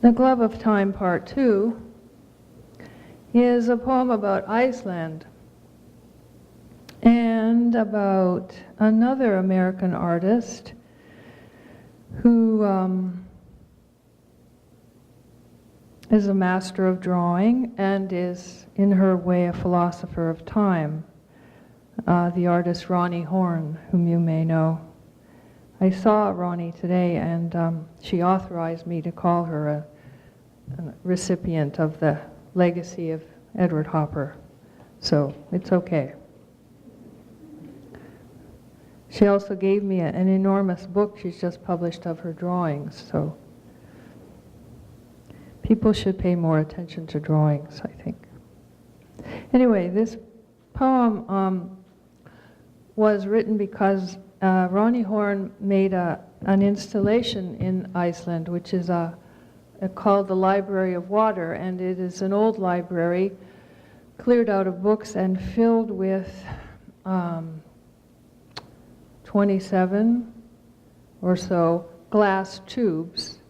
The Glove of Time, Part 2, is a poem about Iceland and about another American artist who is a master of drawing and is, in her way, a philosopher of time. The artist Ronnie Horn, whom you may know. I saw Ronnie today, and she authorized me to call her a recipient of the legacy of Edward Hopper, so it's okay. She also gave me an enormous book she's just published of her drawings, so people should pay more attention to drawings, I think. Anyway, this poem was written because Ronnie Horn made an installation in Iceland, which is called the Library of Water, and it is an old library cleared out of books and filled with 27 or so glass tubes,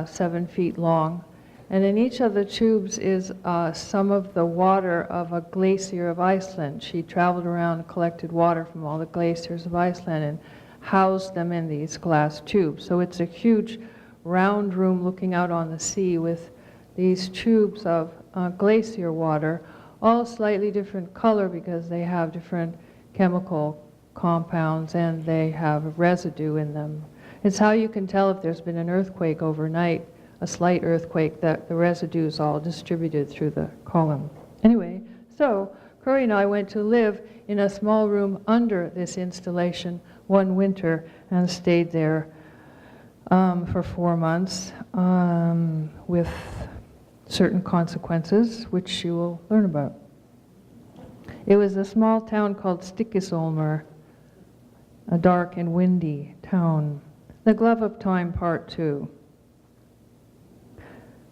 7 feet long. And in each of the tubes is some of the water of a glacier of Iceland. She traveled around and collected water from all the glaciers of Iceland and housed them in these glass tubes. So it's a huge round room looking out on the sea with these tubes of glacier water, all slightly different color because they have different chemical compounds and they have residue in them. It's how you can tell if there's been an earthquake overnight, a slight earthquake, that the residue is all distributed through the column. Anyway, so Corey and I went to live in a small room under this installation one winter and stayed there for 4 months with certain consequences, which you will learn about. It was a small town called Stykkishólmur, a dark and windy town. The Glove of Time, Part 2.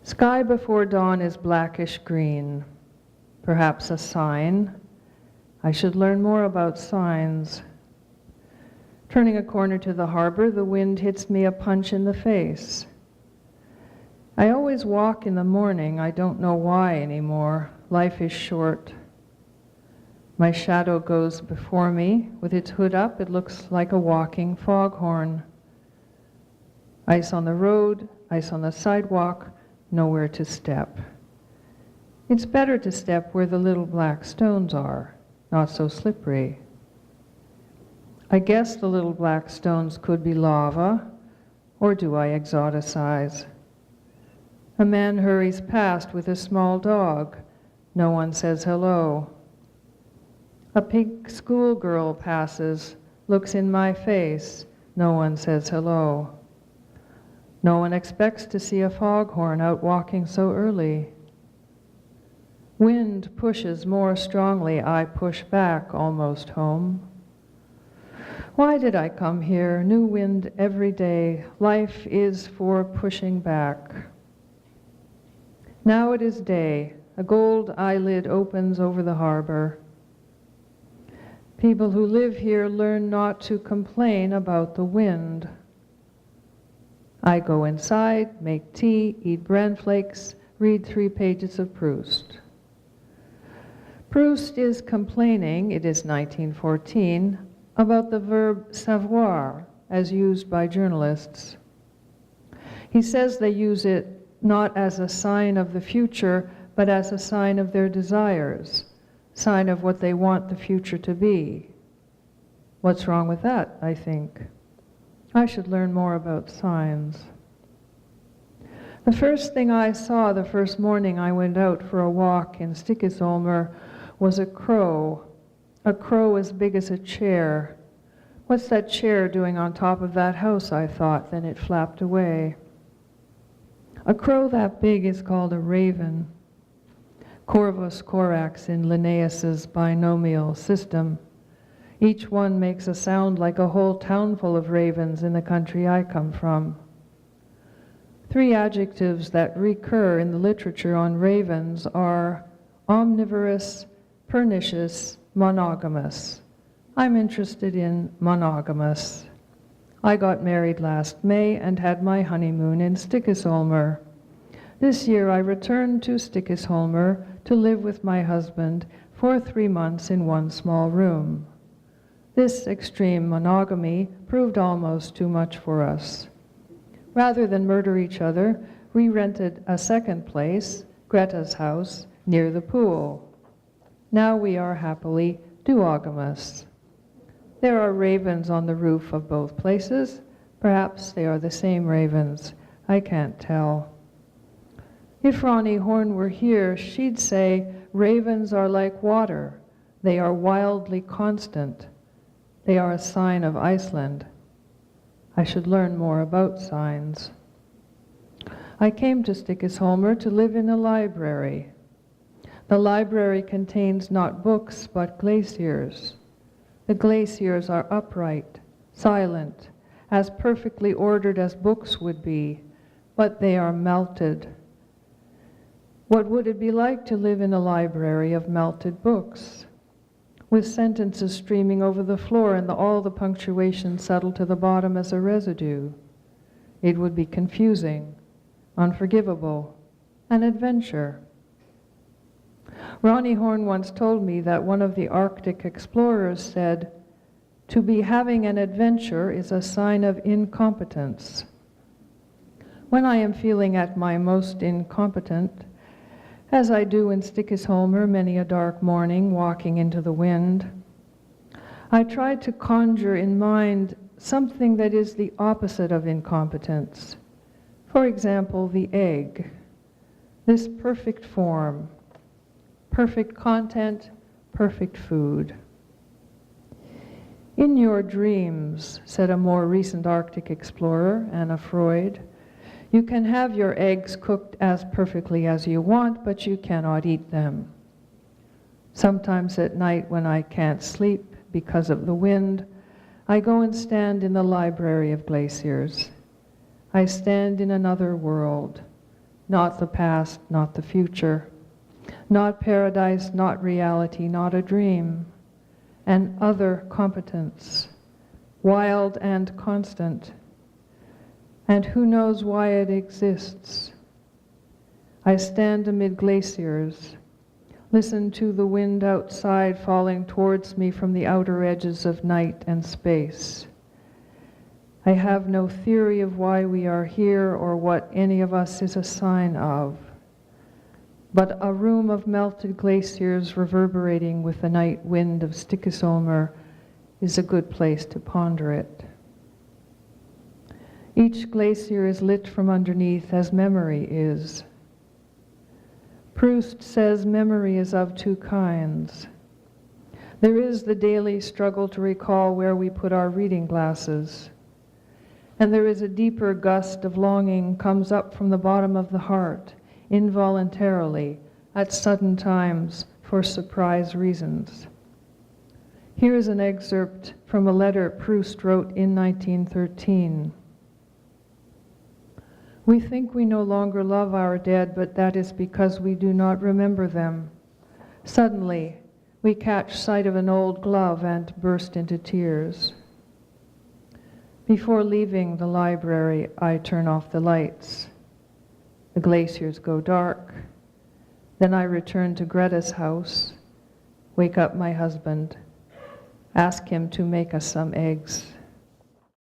Sky before dawn is blackish green, perhaps a sign. I should learn more about signs. Turning a corner to the harbor, the wind hits me a punch in the face. I always walk in the morning. I don't know why anymore. Life is short. My shadow goes before me. With its hood up, it looks like a walking foghorn. Ice on the road, ice on the sidewalk, nowhere to step. It's better to step where the little black stones are, not so slippery. I guess the little black stones could be lava, or do I exoticize? A man hurries past with a small dog. No one says hello. A pink schoolgirl passes, looks in my face. No one says hello. No one expects to see a foghorn out walking so early. Wind pushes more strongly. I push back, almost home. Why did I come here? New wind every day. Life is for pushing back. Now it is day. A gold eyelid opens over the harbor. People who live here learn not to complain about the wind. I go inside, make tea, eat bran flakes, read 3 pages of Proust. Proust is complaining, it is 1914, about the verb savoir as used by journalists. He says they use it not as a sign of the future, but as a sign of their desires, sign of what they want the future to be. What's wrong with that, I think? I should learn more about signs. The first thing I saw the first morning I went out for a walk in Stykkishólmur was a crow as big as a chair. What's that chair doing on top of that house, I thought, then it flapped away. A crow that big is called a raven. Corvus corax in Linnaeus's binomial system. Each one makes a sound like a whole town full of ravens in the country I come from. 3 adjectives that recur in the literature on ravens are omnivorous, pernicious, monogamous. I'm interested in monogamous. I got married last May and had my honeymoon in Stykkishólmur. This year I returned to Stickisholmer to live with my husband for 3 months in one small room. This extreme monogamy proved almost too much for us. Rather than murder each other, we rented a second place, Greta's house, near the pool. Now we are happily duogamous. There are ravens on the roof of both places. Perhaps they are the same ravens. I can't tell. If Ronnie Horn were here, she'd say, ravens are like water. They are wildly constant. They are a sign of Iceland. I should learn more about signs. I came to Stickisholmer to live in a library. The library contains not books, but glaciers. The glaciers are upright, silent, as perfectly ordered as books would be, but they are melted. What would it be like to live in a library of melted books, with sentences streaming over the floor and all the punctuation settled to the bottom as a residue? It would be confusing, unforgivable, an adventure. Ronnie Horn once told me that one of the Arctic explorers said, "To be having an adventure is a sign of incompetence." When I am feeling at my most incompetent, as I do in Stickisholmer many a dark morning walking into the wind, I try to conjure in mind something that is the opposite of incompetence. For example, the egg, this perfect form, perfect content, perfect food. In your dreams, said a more recent Arctic explorer, Anna Freud, you can have your eggs cooked as perfectly as you want, but you cannot eat them. Sometimes at night when I can't sleep because of the wind, I go and stand in the library of glaciers. I stand in another world, not the past, not the future, not paradise, not reality, not a dream, an other competence, wild and constant. And who knows why it exists? I stand amid glaciers, listen to the wind outside falling towards me from the outer edges of night and space. I have no theory of why we are here or what any of us is a sign of, but a room of melted glaciers reverberating with the night wind of Stickisholmer is a good place to ponder it. Each glacier is lit from underneath as memory is. Proust says memory is of two kinds. There is the daily struggle to recall where we put our reading glasses, and there is a deeper gust of longing comes up from the bottom of the heart, involuntarily, at sudden times, for surprise reasons. Here is an excerpt from a letter Proust wrote in 1913. We think we no longer love our dead, but that is because we do not remember them. Suddenly, we catch sight of an old glove and burst into tears. Before leaving the library, I turn off the lights. The glaciers go dark. Then I return to Greta's house, wake up my husband, ask him to make us some eggs.